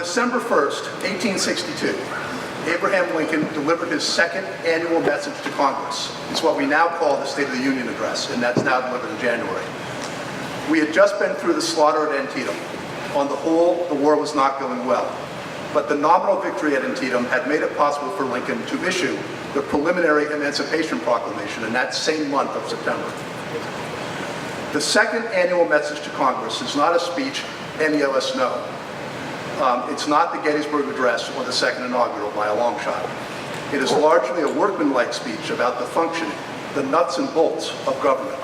December 1st, 1862, Abraham Lincoln delivered his second annual message to Congress. It's what we now call the State of the Union Address, and that's now delivered in January. We had just been through the slaughter at Antietam. On the whole, the war was not going well. But the nominal victory at Antietam had made it possible for Lincoln to issue the preliminary Emancipation Proclamation in that same month of September. The second annual message to Congress is not a speech any of us know. It's not the Gettysburg Address or the second inaugural by a long shot. It is largely a workmanlike speech about the functioning, the nuts and bolts of government.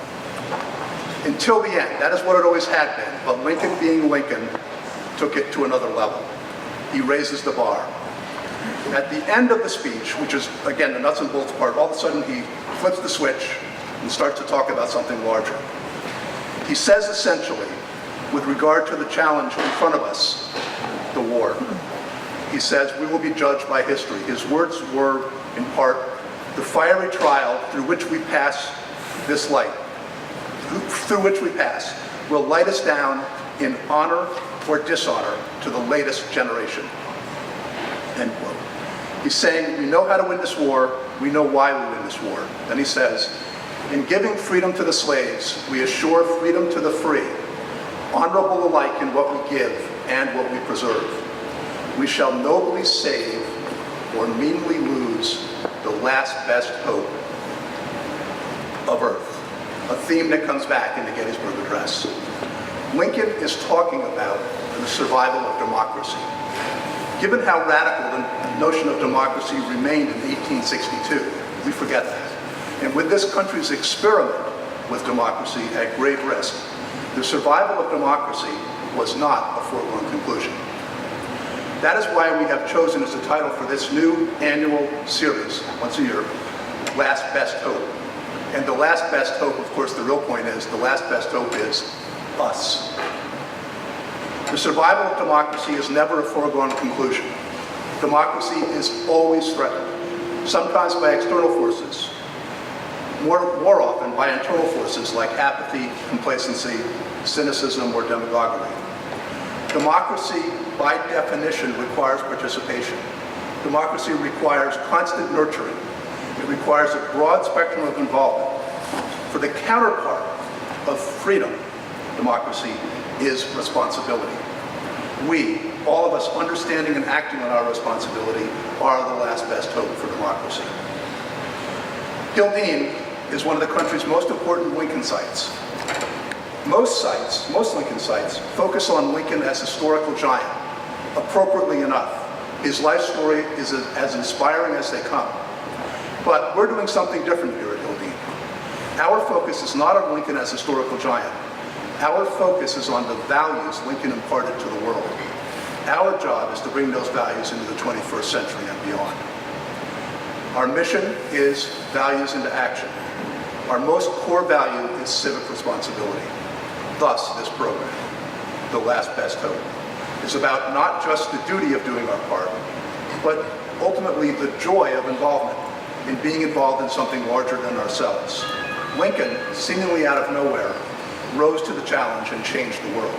Until the end, that is what it always had been, but Lincoln being Lincoln took it to another level. He raises the bar. At the end of the speech, which is, again, the nuts and bolts part, all of a sudden he flips the switch and starts to talk about something larger. He says essentially, with regard to the challenge in front of us, the war, he says, we will be judged by history. His words were, in part, the fiery trial through which we pass this light, through which we pass, will light us down in honor or dishonor to the latest generation. End quote. He's saying, we know how to win this war, we know why we win this war. Then he says, in giving freedom to the slaves, we assure freedom to the free, honorable alike in what we give and what we preserve. We shall nobly save or meanly lose the last best hope of earth. A theme that comes back in the Gettysburg Address. Lincoln is talking about the survival of democracy. Given how radical the notion of democracy remained in 1862, we forget that. And with this country's experiment with democracy at grave risk, the survival of democracy was not a foregone conclusion. That is why we have chosen as the title for this new annual series, once a year, Last Best Hope. And the last best hope, of course, the real point is, the last best hope is us. The survival of democracy is never a foregone conclusion. Democracy is always threatened, sometimes by external forces, more often by internal forces like apathy, complacency, cynicism, or demagoguery. Democracy, by definition, requires participation. Democracy requires constant nurturing. It requires a broad spectrum of involvement. For the counterpart of freedom, democracy is responsibility. We, all of us understanding and acting on our responsibility, are the last best hope for democracy. Hildene is one of the country's most important Lincoln sites. Most Lincoln sites, focus on Lincoln as historical giant, appropriately enough. His life story is as inspiring as they come. But we're doing something different here at Hildene. Our focus is not on Lincoln as historical giant. Our focus is on the values Lincoln imparted to the world. Our job is to bring those values into the 21st century and beyond. Our mission is values into action. Our most core value is civic responsibility. Thus, this program, The Last Best Hope, is about not just the duty of doing our part, but ultimately the joy of involvement in being involved in something larger than ourselves. Lincoln, seemingly out of nowhere, rose to the challenge and changed the world.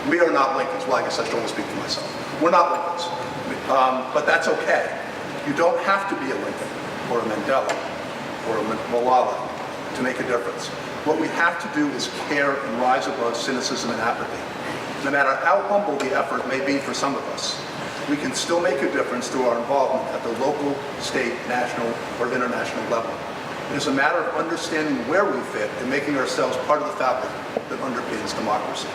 We are not Lincolns. Well, I guess I should only speak for myself. We're not Lincolns, but that's okay. You don't have to be a Lincoln or a Mandela or a Malala to make a difference. What we have to do is care and rise above cynicism and apathy. No matter how humble the effort may be for some of us, we can still make a difference through our involvement at the local, state, national, or international level. It is a matter of understanding where we fit and making ourselves part of the fabric that underpins democracy.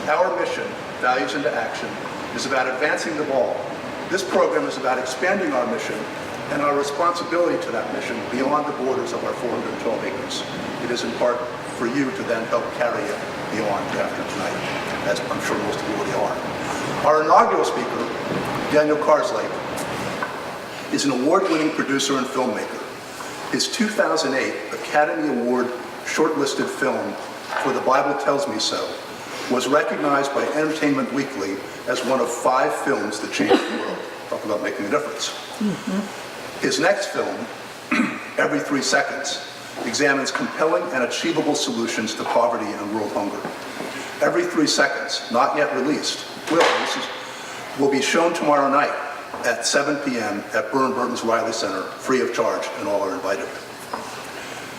Our mission, Values into Action, is about advancing the ball. This program is about expanding our mission and our responsibility to that mission beyond the borders of our 412 acres. It is in part for you to then help carry it beyond after tonight, as I'm sure most of you already are. Our inaugural speaker, Daniel Karslake, is an award-winning producer and filmmaker. His 2008 Academy Award shortlisted film, For the Bible Tells Me So, was recognized by Entertainment Weekly as one of 5 films that changed the world. Talk about making a difference. His next film, Every 3 Seconds, examines compelling and achievable solutions to poverty and world hunger. Every 3 Seconds, not yet released, will be shown tomorrow night at 7 p.m. at Burton's Riley Center, free of charge, and all are invited.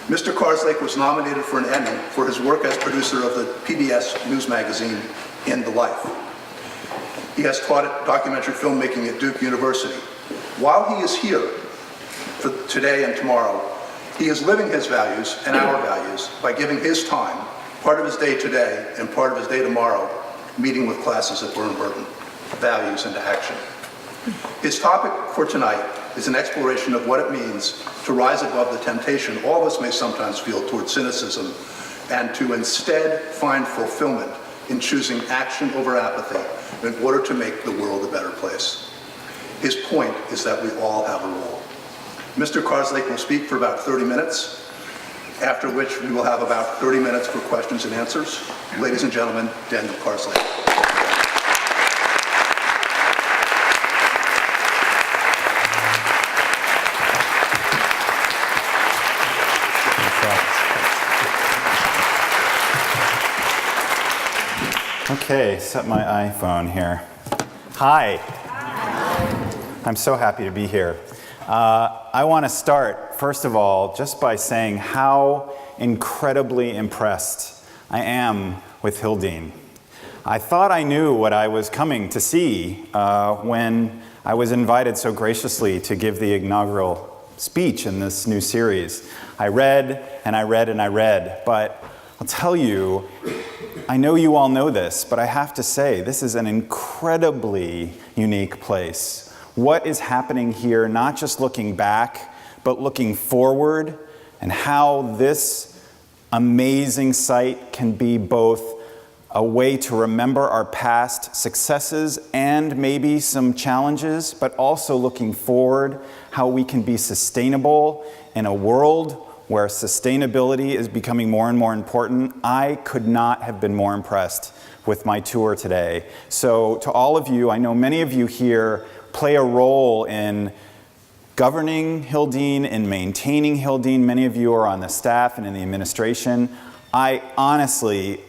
Mr. Karslake was nominated for an Emmy for his work as producer of the PBS news magazine, In the Life. He has taught documentary filmmaking at Duke University. While he is here for today and tomorrow, he is living his values and our values by giving his time, part of his day today and part of his day tomorrow, meeting with classes at Burton, values into action. His topic for tonight is an exploration of what it means to rise above the temptation all of us may sometimes feel toward cynicism, and to instead find fulfillment in choosing action over apathy in order to make the world a better place. His point is that we all have a role. Mr. Karslake will speak for about 30 minutes, after which we will have about 30 minutes for questions and answers. Ladies and gentlemen, Daniel Karslake. Okay, set my iPhone here. Hi. I'm so happy to be here. I want to start, first of all, just by saying how incredibly impressed I am with Hildene. I thought I knew what I was coming to see when I was invited so graciously to give the inaugural speech in this new series. I read and I read and I read, but I'll tell you, I know you all know this, but I have to say, this is an incredibly unique place. What is happening here, not just looking back, but looking forward, and how this amazing site can be both a way to remember our past successes and maybe some challenges, but also looking forward, how we can be sustainable in a world where sustainability is becoming more and more important. I could not have been more impressed with my tour today. So to all of you, I know many of you here play a role in governing Hildene, in maintaining Hildene. Many of you are on the staff and in the administration. I honestly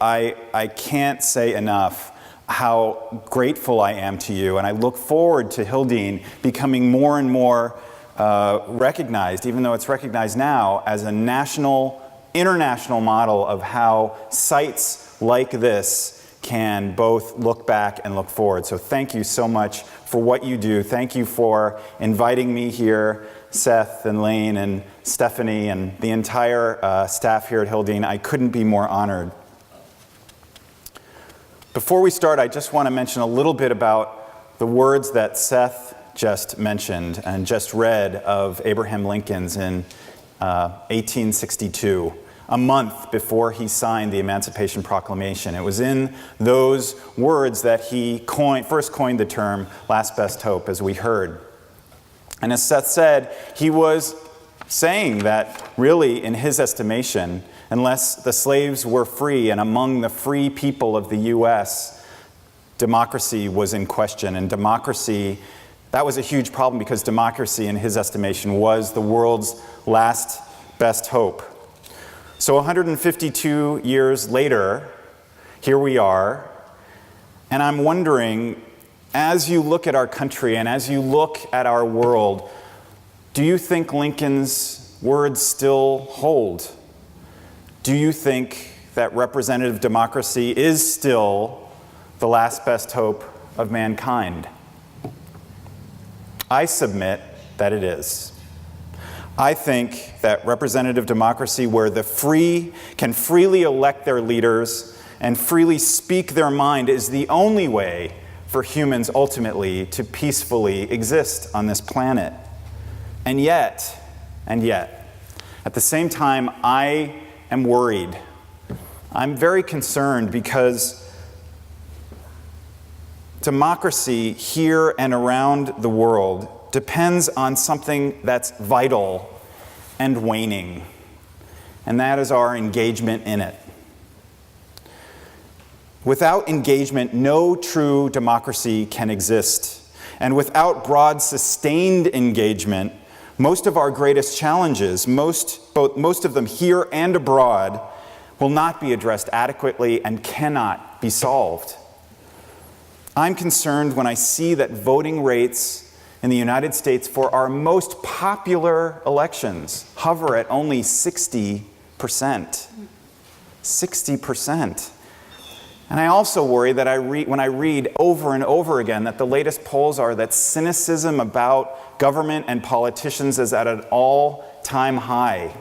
can't say enough how grateful I am to you, and I look forward to Hildene becoming more and more recognized, even though it's recognized now, as a national, international model of how sites like this can both look back and look forward. So thank you so much for what you do. Thank you for inviting me here, Seth and Lane and Stephanie and the entire staff here at Hildene. I couldn't be more honored. Before we start, I just want to mention a little bit about the words that Seth just mentioned and just read of Abraham Lincoln's in 1862, a month before he signed the Emancipation Proclamation. It was in those words that he first coined the term last best hope, as we heard. And as Seth said, he was saying that really, in his estimation, unless the slaves were free and among the free people of the U.S., democracy was in question. And democracy, that was a huge problem because democracy, in his estimation, was the world's last best hope. So 152 years later, here we are, and I'm wondering, as you look at our country and as you look at our world, do you think Lincoln's words still hold? Do you think that representative democracy is still the last best hope of mankind? I submit that it is. I think that representative democracy, where the free can freely elect their leaders and freely speak their mind, is the only way for humans ultimately to peacefully exist on this planet. And yet, at the same time, I am worried. I'm very concerned because democracy here and around the world depends on something that's vital and waning, and that is our engagement in it. Without engagement, no true democracy can exist. And without broad, sustained engagement, most of our greatest challenges, most of them here and abroad, will not be addressed adequately and cannot be solved. I'm concerned when I see that voting rates in the United States for our most popular elections hover at only 60%. 60%. And I also worry that when I read over and over again that the latest polls are that cynicism about government and politicians is at an all-time high.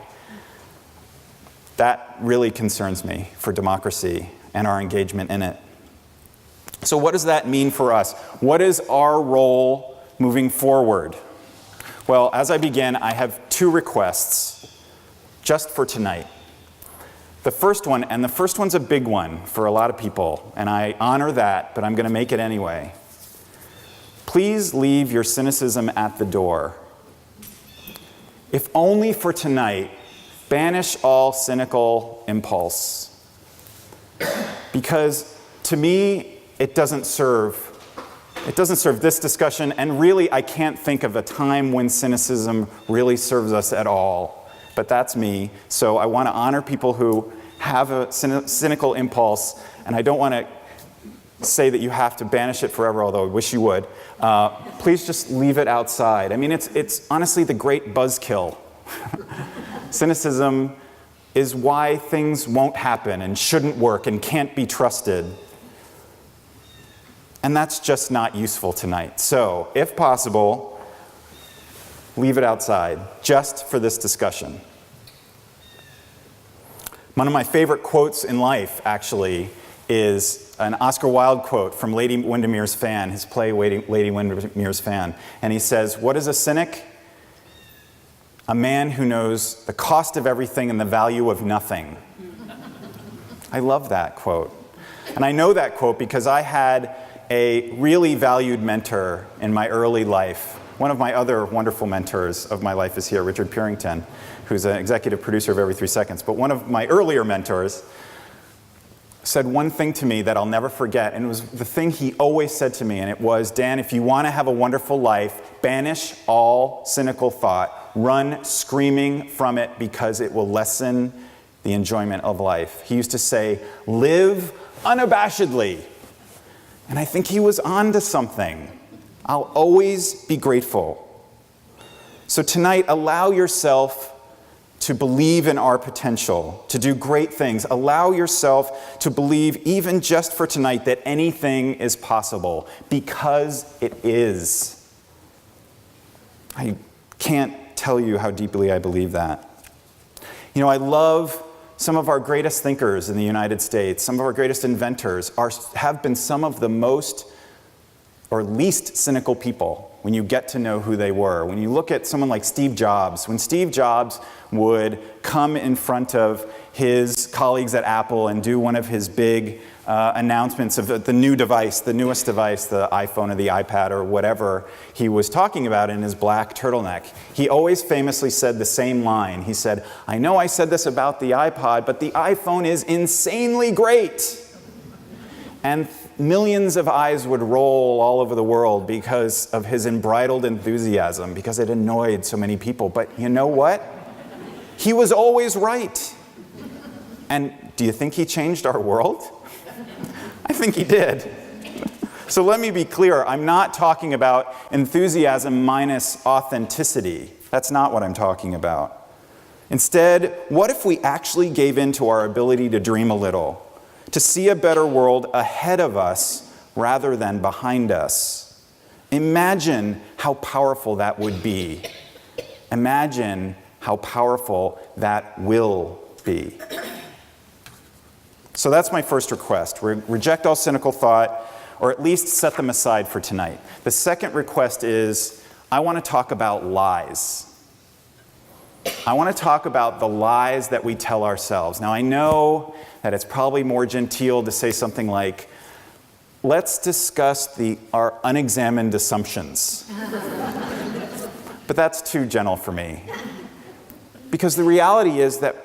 That really concerns me for democracy and our engagement in it. So what does that mean for us? What is our role moving forward? Well, as I begin, I have two requests just for tonight. The first one, and the first one's a big one for a lot of people, and I honor that, but I'm going to make it anyway. Please leave your cynicism at the door. If only for tonight, banish all cynical impulse. Because to me, it doesn't serve this discussion, and really I can't think of a time when cynicism really serves us at all. But that's me, so I want to honor people who have a cynical impulse, and I don't want to say that you have to banish it forever, although I wish you would. Please just leave it outside. I mean, it's honestly the great buzzkill. Cynicism is why things won't happen and shouldn't work and can't be trusted. And that's just not useful tonight. So, if possible, leave it outside, just for this discussion. One of my favorite quotes in life, actually, is an Oscar Wilde quote from Lady Windermere's Fan, his play Lady Windermere's Fan. And he says, "What is a cynic? A man who knows the cost of everything and the value of nothing." I love that quote. And I know that quote because I had a really valued mentor in my early life. One of my other wonderful mentors of my life is here, Richard Purington, who's an executive producer of Every 3 Seconds. But one of my earlier mentors said one thing to me that I'll never forget, and it was the thing he always said to me, and it was, "Dan, if you want to have a wonderful life, banish all cynical thought. Run screaming from it because it will lessen the enjoyment of life." He used to say, "Live unabashedly." And I think he was on to something. I'll always be grateful. So tonight, allow yourself to believe in our potential, to do great things. Allow yourself to believe, even just for tonight, that anything is possible, because it is. I can't tell you how deeply I believe that. You know, I love some of our greatest thinkers in the United States, some of our greatest inventors have been some of the most or least cynical people when you get to know who they were. When you look at someone like Steve Jobs, when Steve Jobs would come in front of his colleagues at Apple and do one of his big announcements of the new device, the newest device, the iPhone or the iPad or whatever he was talking about in his black turtleneck, he always famously said the same line. He said, "I know I said this about the iPod, but the iPhone is insanely great." And millions of eyes would roll all over the world because of his unbridled enthusiasm, because it annoyed so many people. But you know what? He was always right. And do you think he changed our world? I think he did. So let me be clear. I'm not talking about enthusiasm minus authenticity. That's not what I'm talking about. Instead, what if we actually gave in to our ability to dream a little, to see a better world ahead of us rather than behind us? Imagine how powerful that would be. Imagine how powerful that will be. So that's my first request. Reject all cynical thought, or at least set them aside for tonight. The second request is, I want to talk about lies. I want to talk about the lies that we tell ourselves. Now, I know that it's probably more genteel to say something like, let's discuss our unexamined assumptions. But that's too gentle for me. Because the reality is that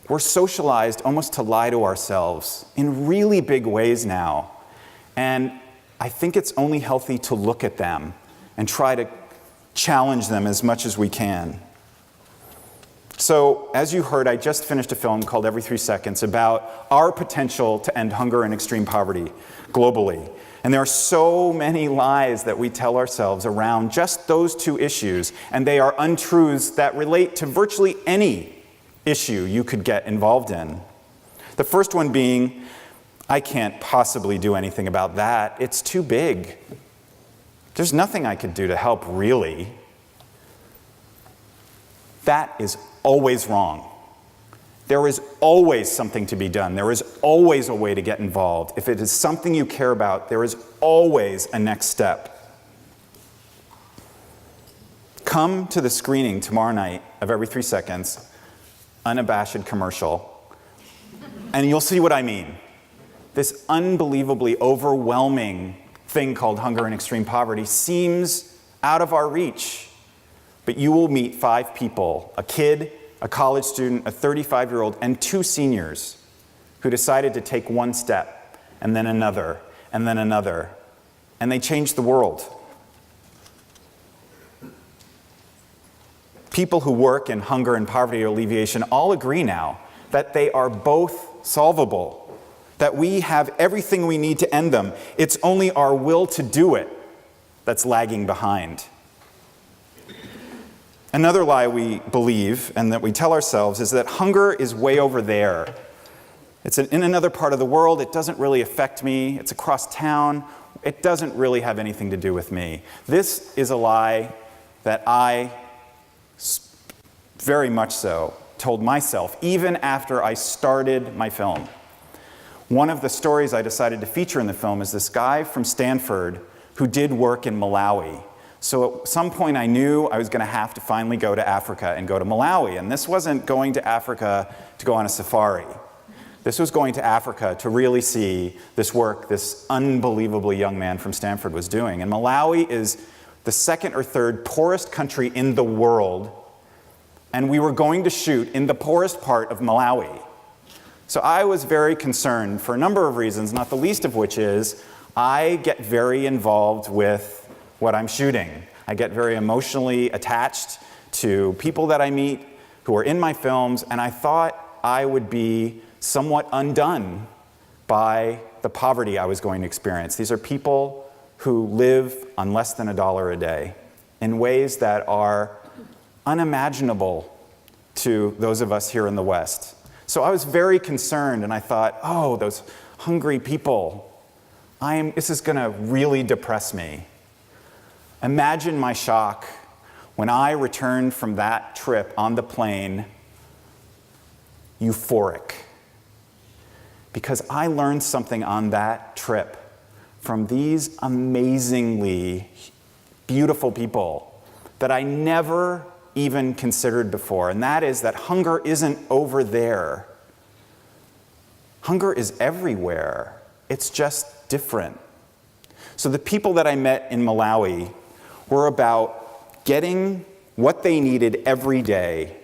we're socialized almost to lie to ourselves in really big ways now. And I think it's only healthy to look at them and try to challenge them as much as we can. So, as you heard, I just finished a film called Every 3 Seconds about our potential to end hunger and extreme poverty globally. And there are so many lies that we tell ourselves around just those two issues, and they are untruths that relate to virtually any issue you could get involved in. The first one being, I can't possibly do anything about that. It's too big. There's nothing I could do to help, really. That is always wrong. There is always something to be done. There is always a way to get involved. If it is something you care about, there is always a next step. Come to the screening tomorrow night of Every 3 Seconds, unabashed commercial, and you'll see what I mean. This unbelievably overwhelming thing called hunger and extreme poverty seems out of our reach. But you will meet 5 people, a kid, a college student, a 35-year-old, and 2 seniors who decided to take one step, and then another, and then another, and they changed the world. People who work in hunger and poverty alleviation all agree now that they are both solvable, that we have everything we need to end them. It's only our will to do it that's lagging behind. Another lie we believe and that we tell ourselves is that hunger is way over there. It's in another part of the world. It doesn't really affect me. It's across town. It doesn't really have anything to do with me. This is a lie that I, very much so, told myself even after I started my film. One of the stories I decided to feature in the film is this guy from Stanford who did work in Malawi. So at some point I knew I was going to have to finally go to Africa and go to Malawi. And this wasn't going to Africa to go on a safari. This was going to Africa to really see this work this unbelievably young man from Stanford was doing. And Malawi is the 2nd or 3rd poorest country in the world. And we were going to shoot in the poorest part of Malawi. So I was very concerned for a number of reasons, not the least of which is I get very involved with what I'm shooting. I get very emotionally attached to people that I meet who are in my films, and I thought I would be somewhat undone by the poverty I was going to experience. These are people who live on less than $1 a day in ways that are unimaginable to those of us here in the West. So I was very concerned, and I thought, oh, those hungry people, this is going to really depress me. Imagine my shock when I returned from that trip on the plane, euphoric. Because I learned something on that trip from these amazingly beautiful people that I never even considered before, and that is that hunger isn't over there. Hunger is everywhere. It's just different. So the people that I met in Malawi were about getting what they needed every day,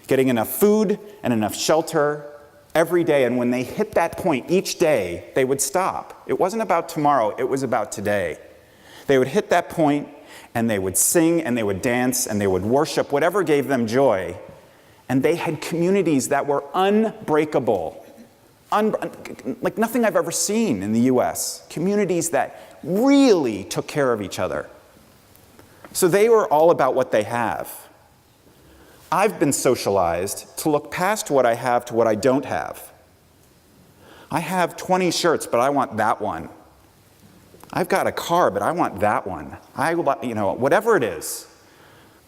getting enough food and enough shelter every day. And when they hit that point each day, they would stop. It wasn't about tomorrow, it was about today. They would hit that point and they would sing and they would dance and they would worship whatever gave them joy. And they had communities that were unbreakable, like nothing I've ever seen in the US. Communities that really took care of each other. So they were all about what they have. I've been socialized to look past what I have to what I don't have. I have 20 shirts, but I want that one. I've got a car, but I want that one. Whatever it is.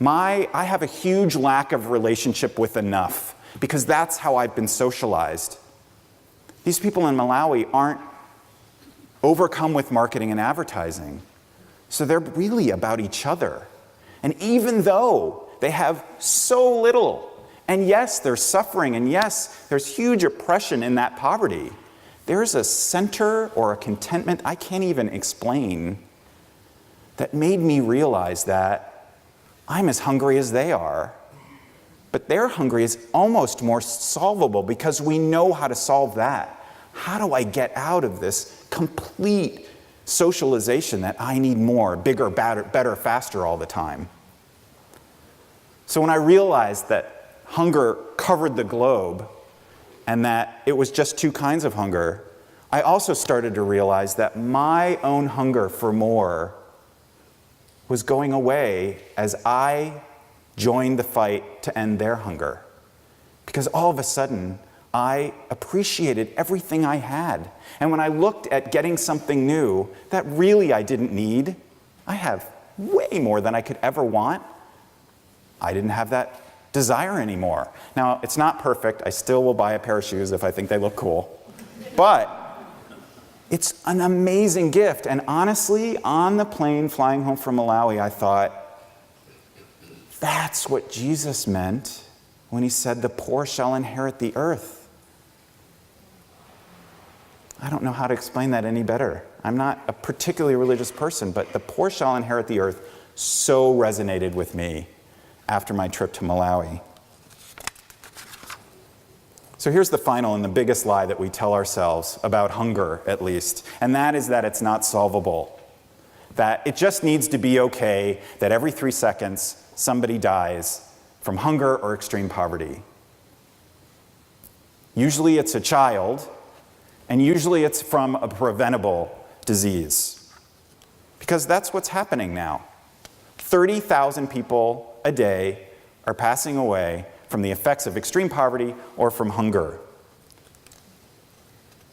I have a huge lack of relationship with enough because that's how I've been socialized. These people in Malawi aren't overcome with marketing and advertising. So they're really about each other. And even though they have so little, and yes, there's suffering, and yes, there's huge oppression in that poverty, there's a center or a contentment I can't even explain that made me realize that I'm as hungry as they are. But their hungry is almost more solvable because we know how to solve that. How do I get out of this complete socialization that I need more, bigger, better, faster all the time? So when I realized that hunger covered the globe and that it was just two kinds of hunger, I also started to realize that my own hunger for more was going away as I joined the fight to end their hunger. Because all of a sudden, I appreciated everything I had. And when I looked at getting something new that really I didn't need, I have way more than I could ever want, I didn't have that desire anymore. Now, it's not perfect. I still will buy a pair of shoes if I think they look cool. But it's an amazing gift. And honestly, on the plane flying home from Malawi, I thought, that's what Jesus meant when he said, the poor shall inherit the earth. I don't know how to explain that any better. I'm not a particularly religious person, but the poor shall inherit the earth so resonated with me after my trip to Malawi. So here's the final and the biggest lie that we tell ourselves about hunger, at least, and that is that it's not solvable. That it just needs to be okay that every 3 seconds somebody dies from hunger or extreme poverty. Usually it's a child, and usually it's from a preventable disease. Because that's what's happening now. 30,000 people a day are passing away from the effects of extreme poverty or from hunger.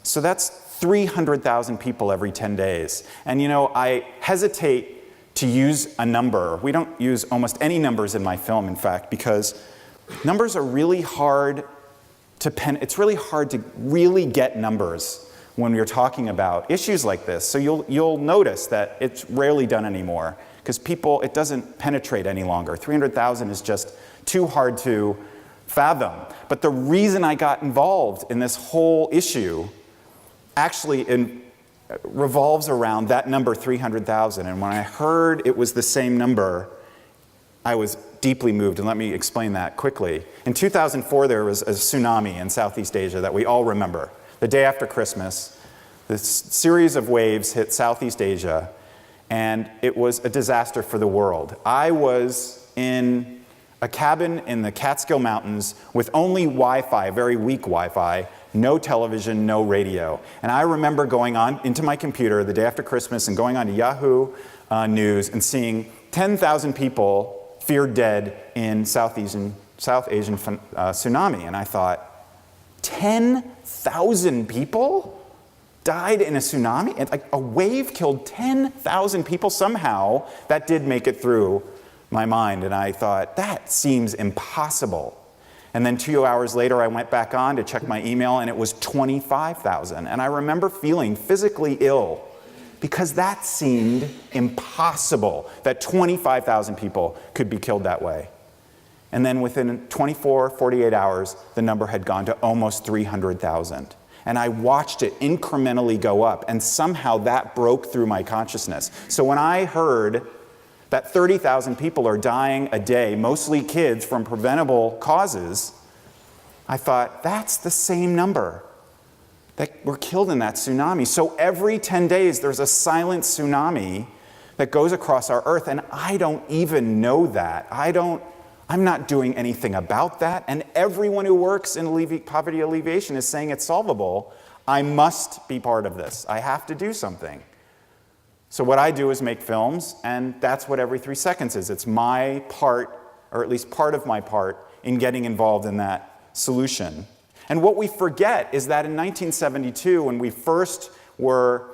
So that's 300,000 people every 10 days. And I hesitate to use a number. We don't use almost any numbers in my film, in fact, because numbers are really hard to it's really hard to really get numbers when we're talking about issues like this. So you'll notice that it's rarely done anymore because it doesn't penetrate any longer. 300,000 is just too hard to fathom. But the reason I got involved in this whole issue actually revolves around that number, 300,000. And when I heard it was the same number, I was deeply moved, and let me explain that quickly. In 2004, there was a tsunami in Southeast Asia that we all remember. The day after Christmas, this series of waves hit Southeast Asia, and it was a disaster for the world. I was in a cabin in the Catskill Mountains with only Wi-Fi, very weak Wi-Fi, no television, no radio. And I remember going on into my computer the day after Christmas and going on to Yahoo News and seeing 10,000 people feared dead in South Asian tsunami. And I thought, 10,000 people died in a tsunami? And like a wave killed 10,000 people? Somehow that did make it through my mind. And I thought, that seems impossible. And then 2 hours later, I went back on to check my email, and it was 25,000. And I remember feeling physically ill because that seemed impossible, that 25,000 people could be killed that way. And then within 24, 48 hours, the number had gone to almost 300,000. And I watched it incrementally go up, and somehow that broke through my consciousness. So when I heard that 30,000 people are dying a day, mostly kids, from preventable causes, I thought, that's the same number that were killed in that tsunami. So every 10 days, there's a silent tsunami that goes across our earth, and I don't even know that. I'm not doing anything about that, and everyone who works in poverty alleviation is saying it's solvable. I must be part of this. I have to do something. So what I do is make films, and that's what every 3 seconds is. It's my part, or at least part of my part, in getting involved in that solution. And what we forget is that in 1972, when we first were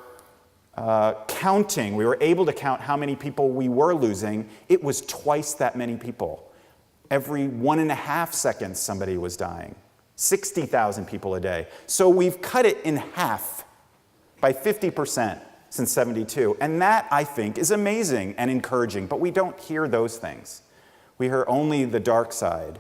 counting, we were able to count how many people we were losing, it was twice that many people. Every 1.5 seconds, somebody was dying. 60,000 people a day. So we've cut it in half by 50%. Since 72. And that, I think, is amazing and encouraging, but we don't hear those things. We hear only the dark side.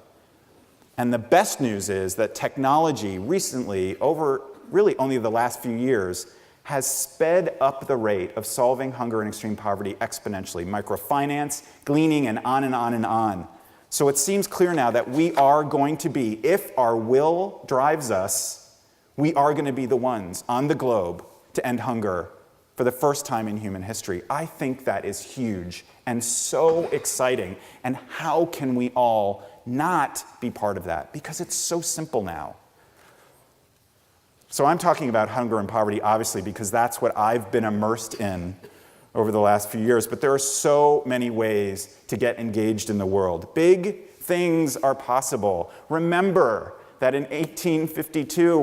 And the best news is that technology recently, over really only the last few years, has sped up the rate of solving hunger and extreme poverty exponentially. Microfinance, gleaning, and on and on and on. So it seems clear now that we are going to be, if our will drives us, we are going to be the ones on the globe to end hunger for the first time in human history. I think that is huge and so exciting. And how can we all not be part of that because it's so simple now. So I'm talking about hunger and poverty, obviously, because that's what I've been immersed in over the last few years. But there are so many ways to get engaged in the world. Big things are possible. Remember that in 1862,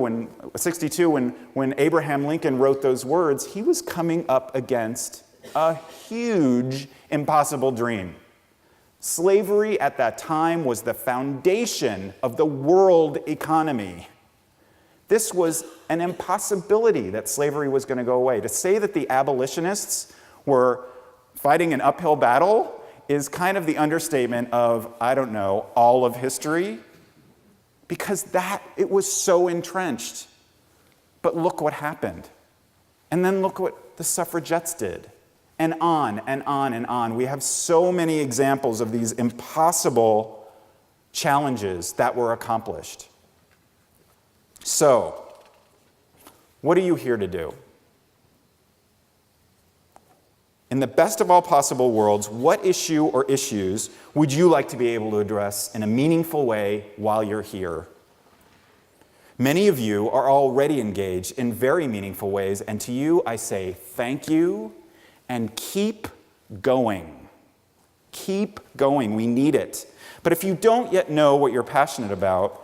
when Abraham Lincoln wrote those words, he was coming up against a huge, impossible dream. Slavery at that time was the foundation of the world economy. This was an impossibility that slavery was going to go away. To say that the abolitionists were fighting an uphill battle is kind of the understatement of, I don't know, all of history, because it was so entrenched. But look what happened. And then look what the suffragettes did. And on and on and on. We have so many examples of these impossible challenges that were accomplished. So, what are you here to do? In the best of all possible worlds, what issue or issues would you like to be able to address in a meaningful way while you're here? Many of you are already engaged in very meaningful ways, and to you I say thank you and keep going. Keep going. We need it. But if you don't yet know what you're passionate about,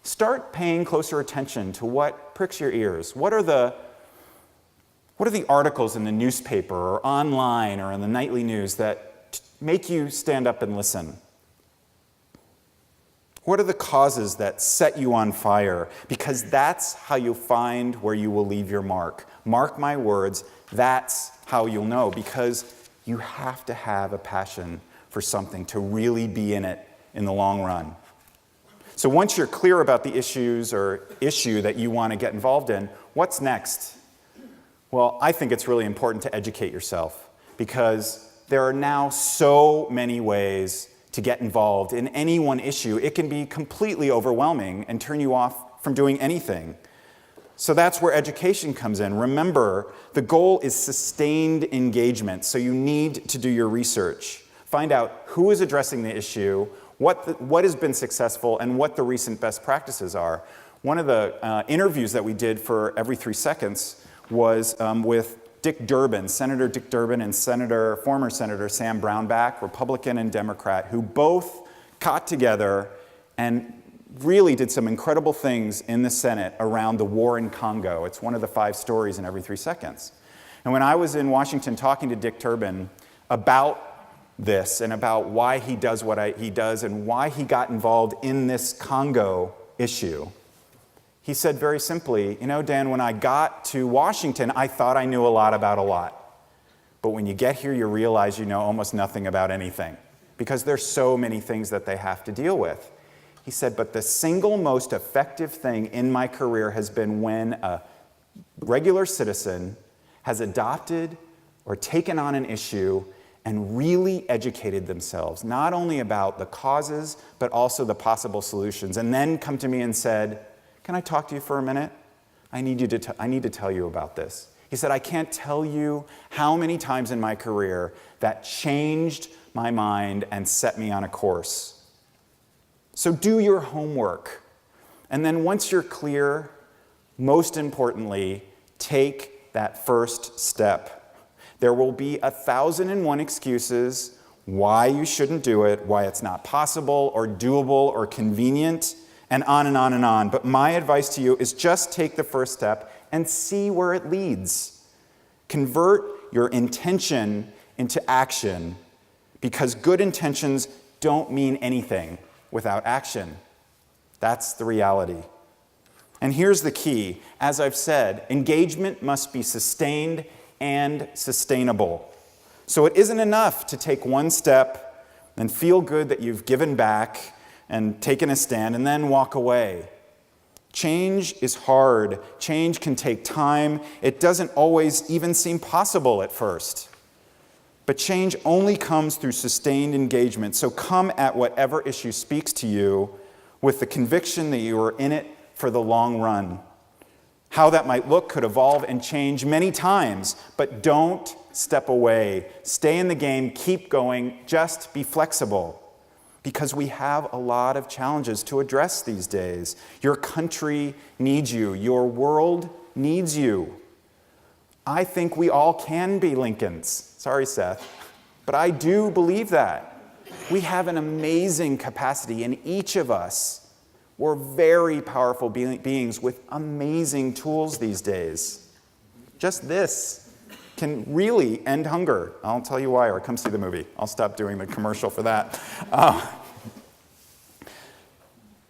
start paying closer attention to what pricks your ears. What are the articles in the newspaper or online or in the nightly news that make you stand up and listen? What are the causes that set you on fire? Because that's how you find where you will leave your mark. Mark my words, that's how you'll know, because you have to have a passion for something to really be in it in the long run. So once you're clear about the issues or issue that you want to get involved in, what's next? Well, I think it's really important to educate yourself, because there are now so many ways to get involved in any one issue. It can be completely overwhelming and turn you off from doing anything. So that's where education comes in. Remember, the goal is sustained engagement, so you need to do your research. Find out who is addressing the issue, what has been successful, and what the recent best practices are. One of the interviews that we did for Every 3 Seconds was with Dick Durbin, Senator Dick Durbin, and former Senator Sam Brownback, Republican and Democrat, who both got together and really did some incredible things in the Senate around the war in Congo. It's one of the 5 stories in Every 3 Seconds. And when I was in Washington talking to Dick Durbin about this and about why he does what he does and why he got involved in this Congo issue, he said very simply, you know, Dan, when I got to Washington, I thought I knew a lot about a lot. But when you get here, you realize you know almost nothing about anything, because there's so many things that they have to deal with. He said, but the single most effective thing in my career has been when a regular citizen has adopted or taken on an issue and really educated themselves, not only about the causes, but also the possible solutions, and then come to me and said, can I talk to you for a minute? I need to tell you about this. He said, I can't tell you how many times in my career that changed my mind and set me on a course. So do your homework. And then once you're clear, most importantly, take that first step. There will be 1,001 excuses why you shouldn't do it, why it's not possible or doable or convenient, and on and on and on. But my advice to you is just take the first step and see where it leads. Convert your intention into action, because good intentions don't mean anything without action. That's the reality. And here's the key. As I've said, engagement must be sustained and sustainable. So it isn't enough to take one step and feel good that you've given back and taken a stand and then walk away. Change is hard. Change can take time. It doesn't always even seem possible at first. But change only comes through sustained engagement. So come at whatever issue speaks to you with the conviction that you are in it for the long run. How that might look could evolve and change many times, but don't step away. Stay in the game, keep going, just be flexible. because we have a lot of challenges to address these days. Your country needs you. Your world needs you. I think we all can be Lincolns. Sorry, Seth, but I do believe that. We have an amazing capacity in each of us. We're very powerful beings with amazing tools these days. Just this can really end hunger. I'll tell you why, or come see the movie. I'll stop doing the commercial for that.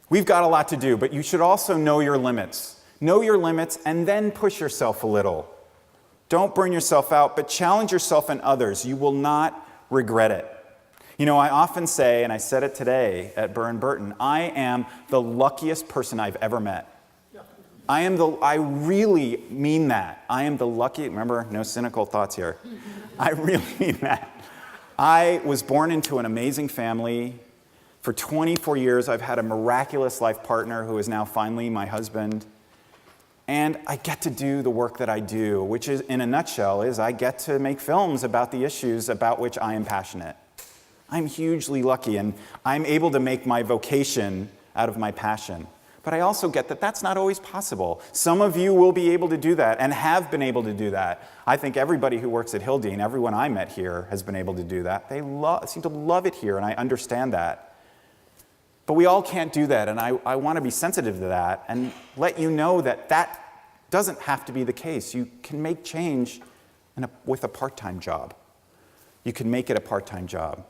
We've got a lot to do, but you should also know your limits. Know your limits and then push yourself a little. Don't burn yourself out, but challenge yourself and others. You will not regret it. You know, I often say, and I said it today at Burr & Burton, I am the luckiest person I've ever met. I really mean that. I am the lucky, remember, no cynical thoughts here. I really mean that. I was born into an amazing family. For 24 years, I've had a miraculous life partner who is now finally my husband. And I get to do the work that I do, which is, in a nutshell, is I get to make films about the issues about which I am passionate. I'm hugely lucky, and I'm able to make my vocation out of my passion. But I also get that that's not always possible. Some of you will be able to do that and have been able to do that. I think everybody who works at Hildene, everyone I met here, has been able to do that. They seem to love it here, and I understand that. But we all can't do that, and I want to be sensitive to that and let you know that that doesn't have to be the case. You can make change with a part-time job. You can make it a part-time job.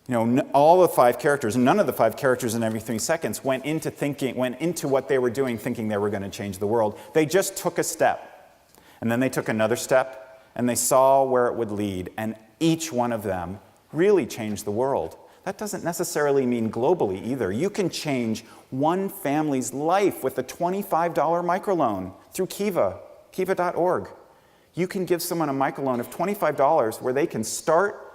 You know, all the 5 characters, none of the 5 characters in every 3 seconds went into what they were doing thinking they were going to change the world. They just took a step, and then they took another step, and they saw where it would lead, and each one of them really changed the world. That doesn't necessarily mean globally either. You can change one family's life with a $25 microloan through kiva.org. You can give someone a microloan of $25 where they can start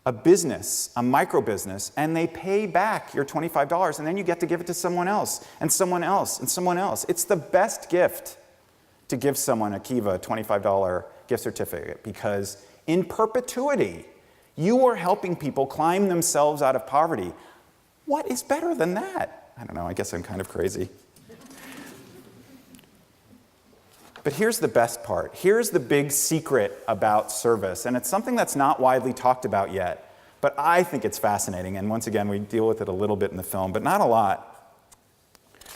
a business, a micro business, and they pay back your $25, and then you get to give it to someone else, and someone else, and someone else. It's the best gift to give someone a Kiva $25 gift certificate, because in perpetuity, you are helping people climb themselves out of poverty. What is better than that? I don't know, I guess I'm kind of crazy. But here's the best part. Here's the big secret about service, and it's something that's not widely talked about yet, but I think it's fascinating, and once again, we deal with it a little bit in the film, but not a lot.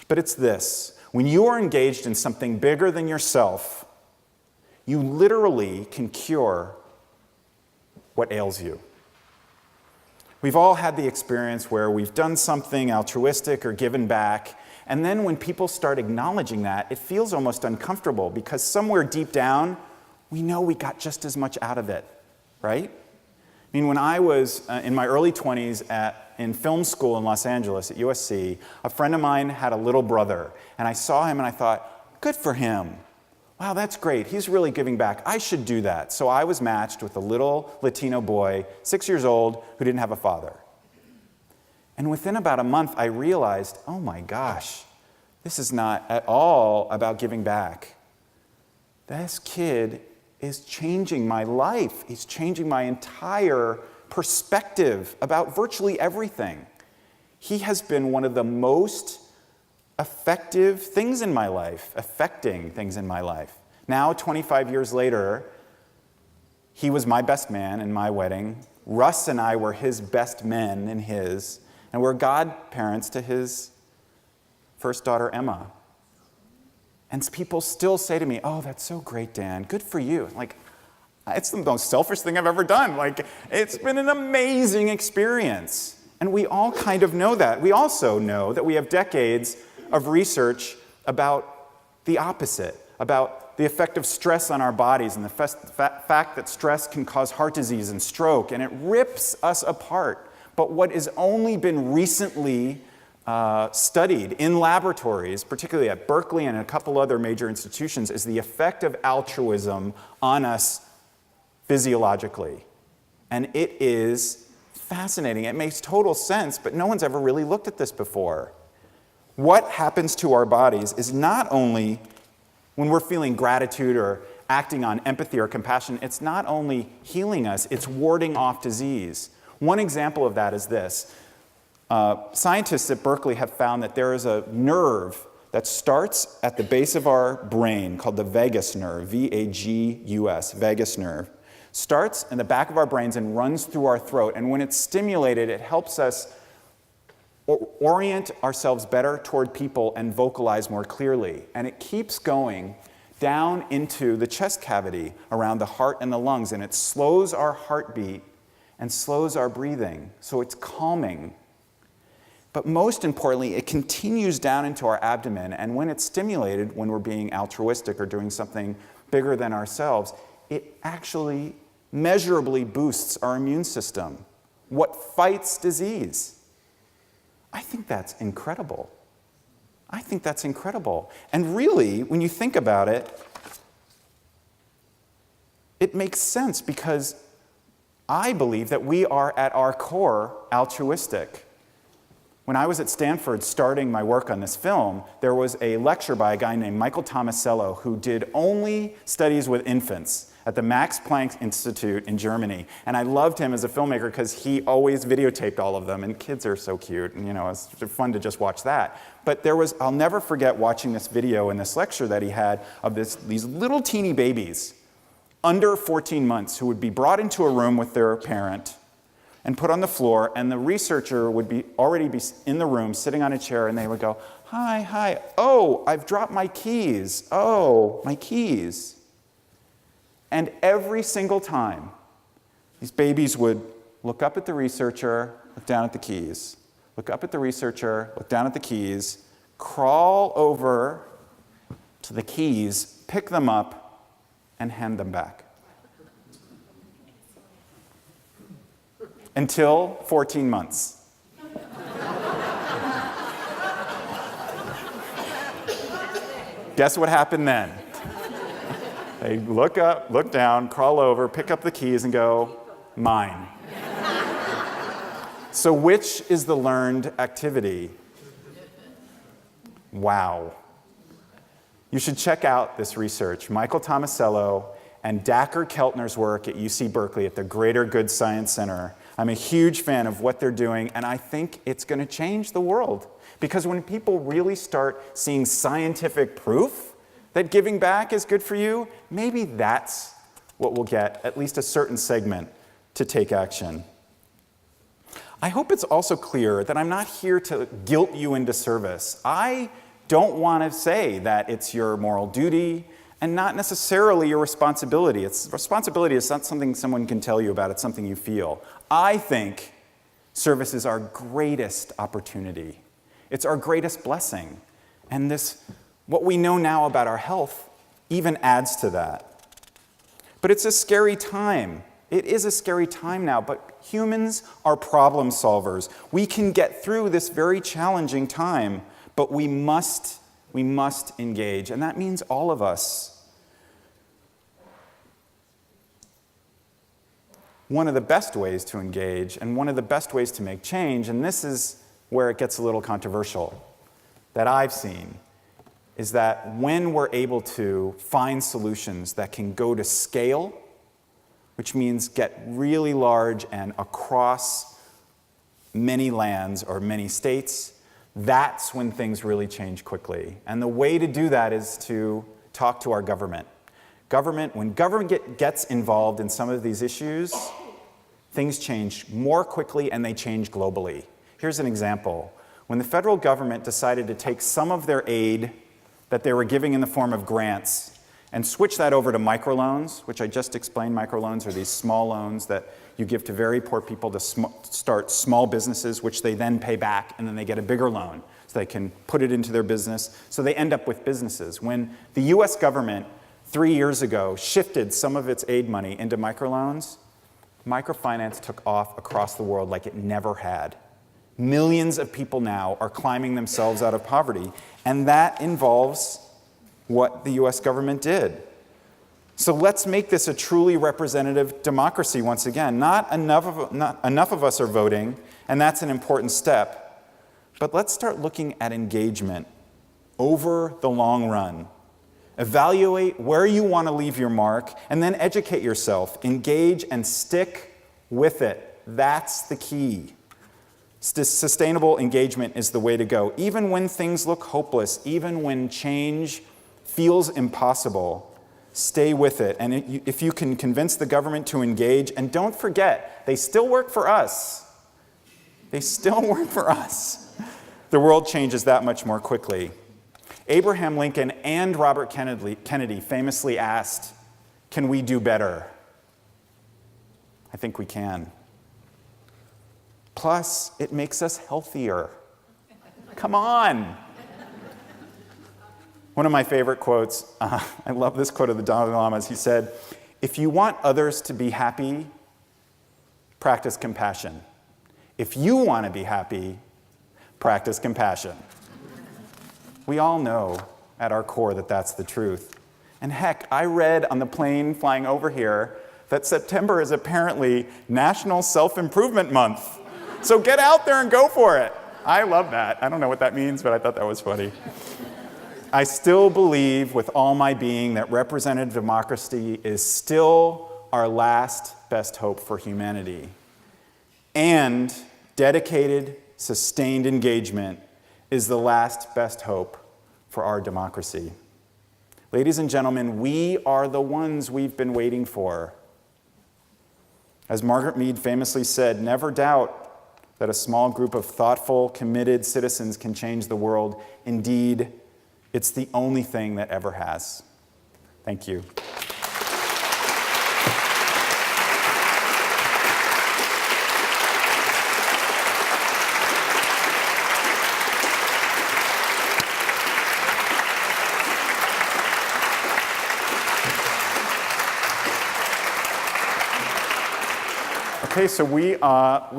But it's this. When you are engaged in something bigger than yourself, you literally can cure what ails you. We've all had the experience where we've done something altruistic or given back, and then when people start acknowledging that, it feels almost uncomfortable because somewhere deep down, we know we got just as much out of it, right? I mean, when I was in my early 20s in film school in Los Angeles at USC, a friend of mine had a little brother, and I saw him and I thought, good for him. Wow, that's great. He's really giving back. I should do that. So I was matched with a little Latino boy, 6 years old, who didn't have a father. And within about a month, I realized, oh my gosh, this is not at all about giving back. This kid is changing my life. He's changing my entire perspective about virtually everything. He has been one of the most affecting things in my life. Now, 25 years later, he was my best man in my wedding. Russ and I were his best men in his. And we're godparents to his first daughter, Emma. And people still say to me, oh, that's so great, Dan. Good for you. Like, it's the most selfish thing I've ever done. Like, it's been an amazing experience. And we all kind of know that. We also know that we have decades of research about the opposite, about the effect of stress on our bodies and the fact that stress can cause heart disease and stroke, and it rips us apart. But what has only been recently studied in laboratories, particularly at Berkeley and a couple other major institutions, is the effect of altruism on us physiologically. And it is fascinating. It makes total sense, but no one's ever really looked at this before. What happens to our bodies is not only when we're feeling gratitude or acting on empathy or compassion, it's not only healing us, it's warding off disease. One example of that is this. Scientists at Berkeley have found that there is a nerve that starts at the base of our brain called the vagus nerve, V-A-G-U-S, vagus nerve. Starts in the back of our brains and runs through our throat. And when it's stimulated, it helps us orient ourselves better toward people and vocalize more clearly. And it keeps going down into the chest cavity around the heart and the lungs, and it slows our heartbeat and slows our breathing. So it's calming. But most importantly, it continues down into our abdomen, and when it's stimulated, when we're being altruistic or doing something bigger than ourselves, it actually measurably boosts our immune system. What fights disease? I think that's incredible. I think that's incredible. And really, when you think about it, it makes sense because I believe that we are at our core altruistic. When I was at Stanford starting my work on this film, there was a lecture by a guy named Michael Tomasello who did only studies with infants at the Max Planck Institute in Germany. And I loved him as a filmmaker because he always videotaped all of them, and kids are so cute, and it's fun to just watch that. But I'll never forget watching this video in this lecture that he had of these little teeny babies under 14 months who would be brought into a room with their parent and put on the floor, and the researcher would already be in the room, sitting on a chair, and they would go, "Hi, hi, oh, I've dropped my keys, oh, my keys." And every single time, these babies would look up at the researcher, look down at the keys, look up at the researcher, look down at the keys, crawl over to the keys, pick them up, and hand them back. Until 14 months. Guess what happened then? They look up, look down, crawl over, pick up the keys, and go, "Mine." So which is the learned activity? Wow. You should check out this research. Michael Tomasello and Dacher Keltner's work at UC Berkeley at the Greater Good Science Center. I'm a huge fan of what they're doing, and I think it's going to change the world. Because when people really start seeing scientific proof that giving back is good for you, maybe that's what will get at least a certain segment to take action. I hope it's also clear that I'm not here to guilt you into service. I don't want to say that it's your moral duty and not necessarily your responsibility. Responsibility is not something someone can tell you about, it's something you feel. I think service is our greatest opportunity. It's our greatest blessing. And what we know now about our health even adds to that. But it's a scary time. It is a scary time now, but humans are problem solvers. We can get through this very challenging time, but we must engage, and that means all of us. One of the best ways to engage, and one of the best ways to make change, and this is where it gets a little controversial, that I've seen, is that when we're able to find solutions that can go to scale, which means get really large and across many lands or many states, that's when things really change quickly. And the way to do that is to talk to our government. When government gets involved in some of these issues, things change more quickly and they change globally. Here's an example. When the federal government decided to take some of their aid that they were giving in the form of grants and switch that over to microloans, which I just explained. Microloans are these small loans that you give to very poor people to start small businesses, which they then pay back, and then they get a bigger loan so they can put it into their business. So they end up with businesses. When the US government 3 years ago shifted some of its aid money into microloans, microfinance took off across the world like it never had. Millions of people now are climbing themselves out of poverty, and that involves what the US government did. So let's make this a truly representative democracy once again. Not enough of us are voting, and that's an important step. But let's start looking at engagement over the long run. Evaluate where you want to leave your mark, and then educate yourself. Engage and stick with it. That's the key. Sustainable engagement is the way to go. Even when things look hopeless, even when change feels impossible, stay with it. And if you can convince the government to engage, and don't forget, they still work for us. They still work for us. The world changes that much more quickly. Abraham Lincoln and Robert Kennedy famously asked, "Can we do better?" I think we can. Plus, it makes us healthier. Come on. One of my favorite quotes, I love this quote of the Dalai Lama. He said, "If you want others to be happy, practice compassion. If you want to be happy, practice compassion." We all know at our core that that's the truth. And heck, I read on the plane flying over here that September is apparently National Self-Improvement Month. So get out there and go for it. I love that. I don't know what that means, but I thought that was funny. I still believe with all my being that representative democracy is still our last best hope for humanity. And dedicated, sustained engagement is the last best hope for our democracy. Ladies and gentlemen, we are the ones we've been waiting for. As Margaret Mead famously said, never doubt that a small group of thoughtful, committed citizens can change the world. Indeed, it's the only thing that ever has. Thank you. Okay, so we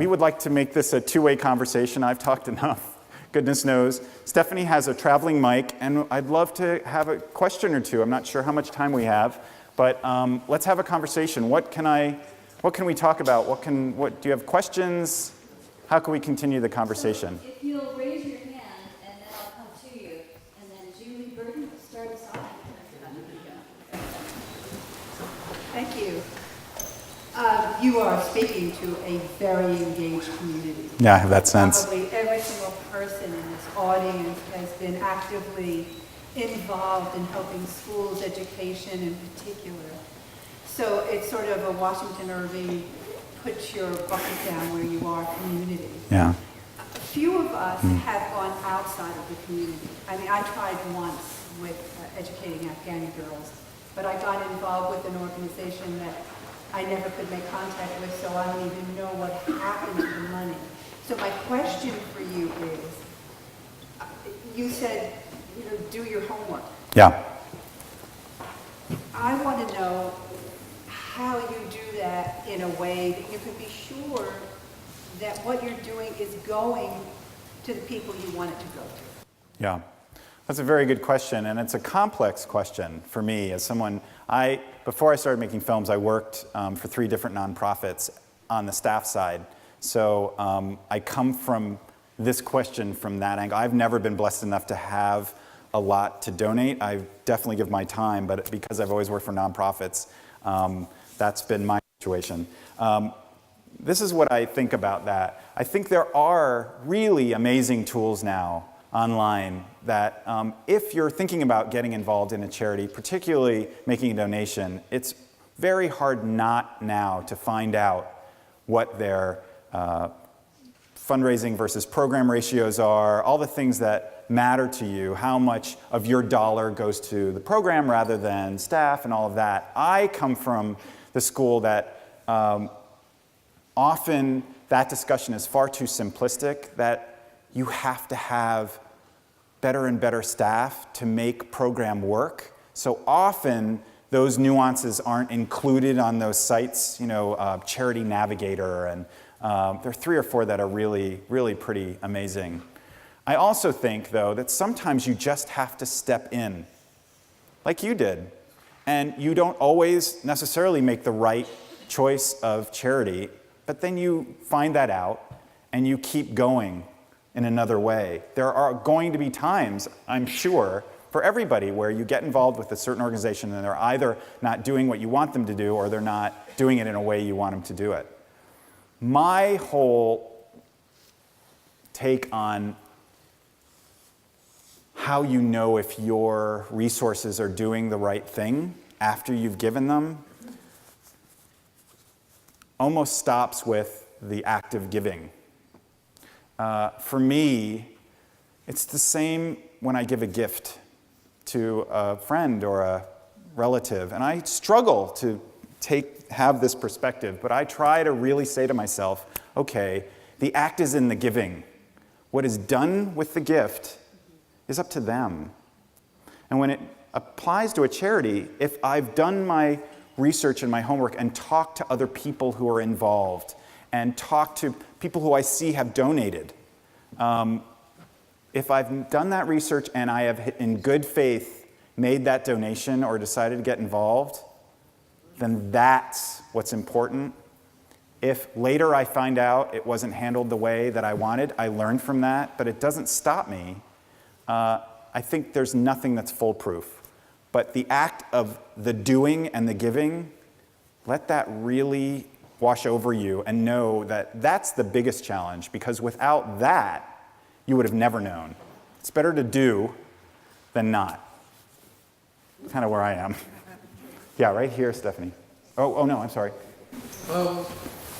would like to make this a two-way conversation. I've talked enough, goodness knows. Stephanie has a traveling mic, and I'd love to have a question or two. I'm not sure how much time we have, but let's have a conversation. What can we talk about? Do you have questions? How can we continue the conversation? So if you'll raise your hand, and then I'll come to you, and then Julie Burton will start us off. Thank you. You are speaking to a very engaged community. Yeah, I have that sense. Probably every single person in this audience has been actively involved in helping schools, education in particular. So it's sort of a Washington Irving, put your bucket down where you are community. Yeah. A few of us have gone outside of the community. I mean, I tried once with educating Afghani girls, but I got involved with an organization that I never could make contact with, so I don't even know what happened to the money. So my question for you is, you said, do your homework. Yeah. I want to know how you do that in a way that you can be sure that what you're doing is going to the people you want it to go to. Yeah. That's a very good question, and it's a complex question for me as someone. Before I started making films, I worked for 3 different nonprofits on the staff side. So I come from this question from that angle. I've never been blessed enough to have a lot to donate. I definitely give my time, but because I've always worked for nonprofits, that's been my situation. This is what I think about that. I think there are really amazing tools now online that if you're thinking about getting involved in a charity, particularly making a donation, it's very hard not now to find out what their fundraising versus program ratios are, all the things that matter to you, how much of your dollar goes to the program rather than staff and all of that. I come from the school that often that discussion is far too simplistic, that you have to have better and better staff to make program work. So often those nuances aren't included on those sites, Charity Navigator, and there are 3 or 4 that are really, really pretty amazing. I also think, though, that sometimes you just have to step in, like you did, and you don't always necessarily make the right choice of charity, but then you find that out and you keep going in another way. There are going to be times, I'm sure, for everybody where you get involved with a certain organization and they're either not doing what you want them to do or they're not doing it in a way you want them to do it. My whole take on how you know if your resources are doing the right thing after you've given them almost stops with the act of giving. For me, it's the same when I give a gift to a friend or a relative, and I struggle to have this perspective, but I try to really say to myself, okay, the act is in the giving. What is done with the gift is up to them. And when it applies to a charity, if I've done my research and my homework and talked to other people who are involved and talked to people who I see have donated, if I've done that research and I have, in good faith, made that donation or decided to get involved, then that's what's important. If later I find out it wasn't handled the way that I wanted, I learned from that, but it doesn't stop me. I think there's nothing that's foolproof. But the act of the doing and the giving, let that really wash over you and know that that's the biggest challenge, because without that, you would have never known. It's better to do than not. Kind of where I am. Yeah, right here, Stephanie. Oh no, I'm sorry.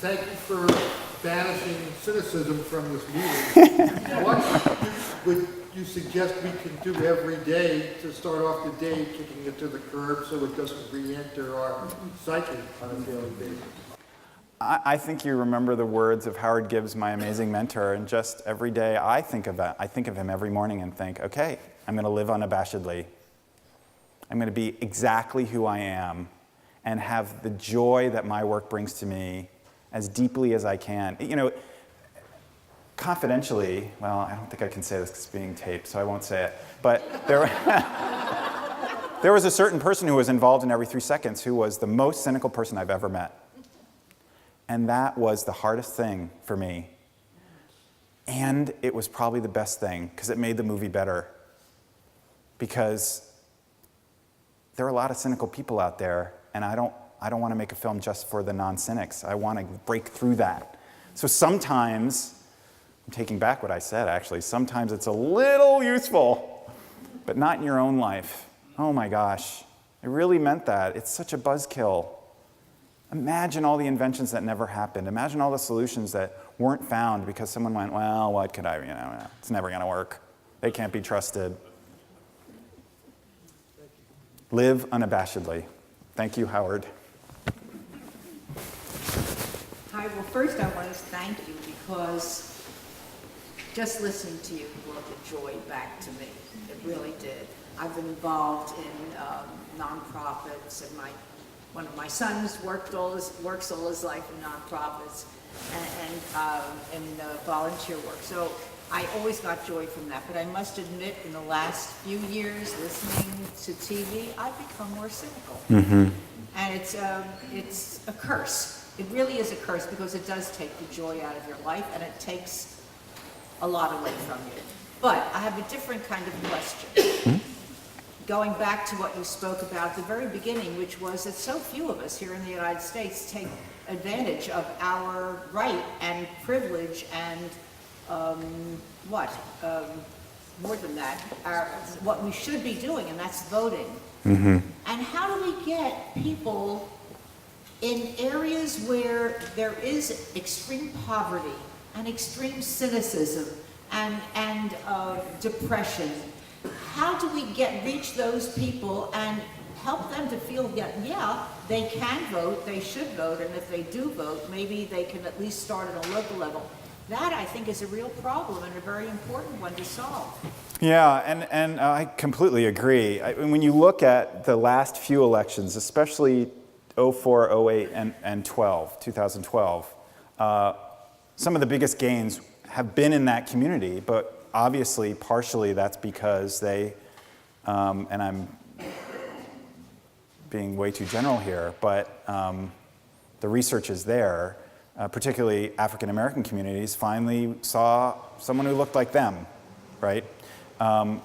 Thank you for banishing cynicism from this meeting. What would you suggest we can do every day to start off the day kicking it to the curb so it doesn't re-enter our psyche on a daily basis? I think you remember the words of Howard Gibbs, my amazing mentor, and just every day I think of him every morning and think, okay, I'm going to live unabashedly. I'm going to be exactly who I am and have the joy that my work brings to me as deeply as I can. You know, confidentially, well, I don't think I can say this because it's being taped, so I won't say it, but there was a certain person who was involved in Every 3 Seconds who was the most cynical person I've ever met. And that was the hardest thing for me. And it was probably the best thing, because it made the movie better. Because there are a lot of cynical people out there, and I don't want to make a film just for the non-cynics. I want to break through that. So sometimes, I'm taking back what I said actually, sometimes it's a little useful, but not in your own life. Oh my gosh, it really meant that. It's such a buzzkill. Imagine all the inventions that never happened. Imagine all the solutions that weren't found because someone went, well, what could I, it's never going to work. They can't be trusted. Live unabashedly. Thank you, Howard. Hi, well, first I want to thank you, because just listening to you brought the joy back to me. It really did. I've been involved in nonprofits, and one of my sons works all his life in nonprofits and volunteer work. So I always got joy from that. But I must admit, in the last few years, listening to TV, I've become more cynical. Mm-hmm. And it's a curse. It really is a curse, because it does take the joy out of your life, and it takes a lot away from you. But I have a different kind of question. Mm-hmm. Going back to what you spoke about at the very beginning, which was that so few of us here in the United States take advantage of our right and privilege and more than that, what we should be doing, and that's voting. Mm-hmm. And how do we get people in areas where there is extreme poverty and extreme cynicism and depression? How do we reach those people and help them to feel that, yeah, they can vote, they should vote, and if they do vote, maybe they can at least start at a local level? That, I think, is a real problem and a very important one to solve. Yeah, and I completely agree. When you look at the last few elections, especially 04, 08, and 2012, some of the biggest gains have been in that community, but obviously, partially that's because they, and I'm being way too general here, but the research is there, particularly African American communities finally saw someone who looked like them, right? But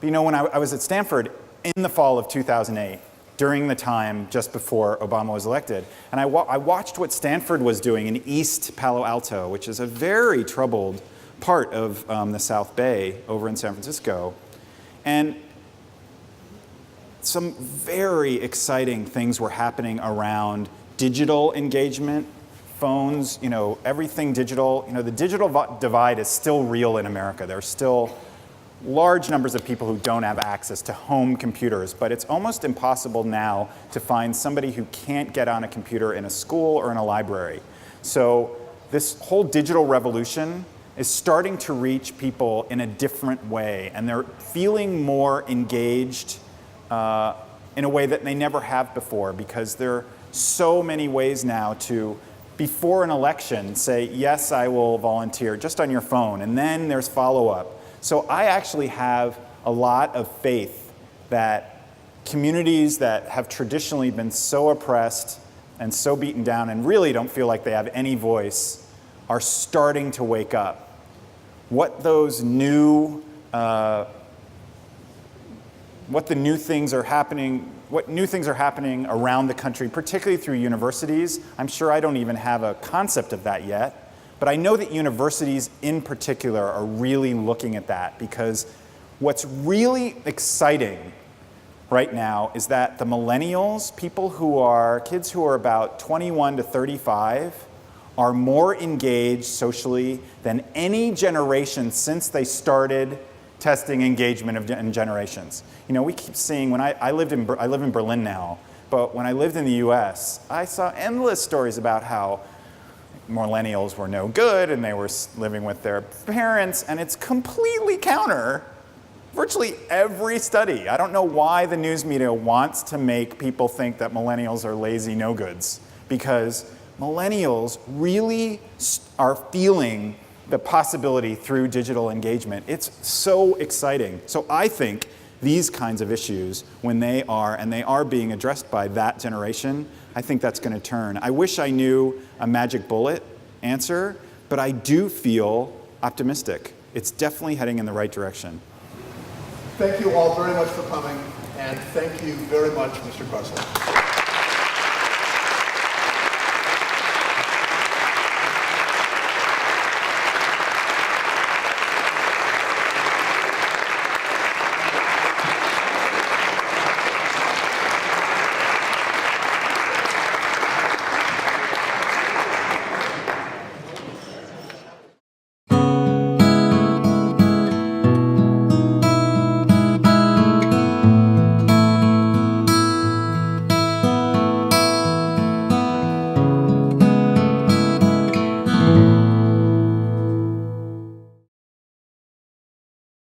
when I was at Stanford in the fall of 2008, during the time just before Obama was elected. And I watched what Stanford was doing in East Palo Alto, which is a very troubled part of the South Bay over in San Francisco. And some very exciting things were happening around digital engagement, phones, everything digital. The digital divide is still real in America. There are still large numbers of people who don't have access to home computers, but it's almost impossible now to find somebody who can't get on a computer in a school or in a library. So this whole digital revolution is starting to reach people in a different way, and they're feeling more engaged in a way that they never have before, because there are so many ways now to, before an election, say, yes, I will volunteer, just on your phone, and then there's follow-up. So I actually have a lot of faith that communities that have traditionally been so oppressed and so beaten down and really don't feel like they have any voice are starting to wake up. What those new new things are happening around the country, particularly through universities. I'm sure I don't even have a concept of that yet. But I know that universities in particular are really looking at that, because what's really exciting right now is that the millennials, kids who are about 21 to 35, are more engaged socially than any generation since they started testing engagement in generations. We keep seeing, I live in Berlin now, but when I lived in the US, I saw endless stories about how millennials were no good and they were living with their parents, and it's completely counter virtually every study. I don't know why the news media wants to make people think that millennials are lazy no-goods, because millennials really are feeling the possibility through digital engagement. It's so exciting. So I think these kinds of issues, when they are being addressed by that generation, I think that's going to turn. I wish I knew a magic bullet answer, but I do feel optimistic. It's definitely heading in the right direction. Thank you all very much for coming, and thank you very much, Mr. Karslake.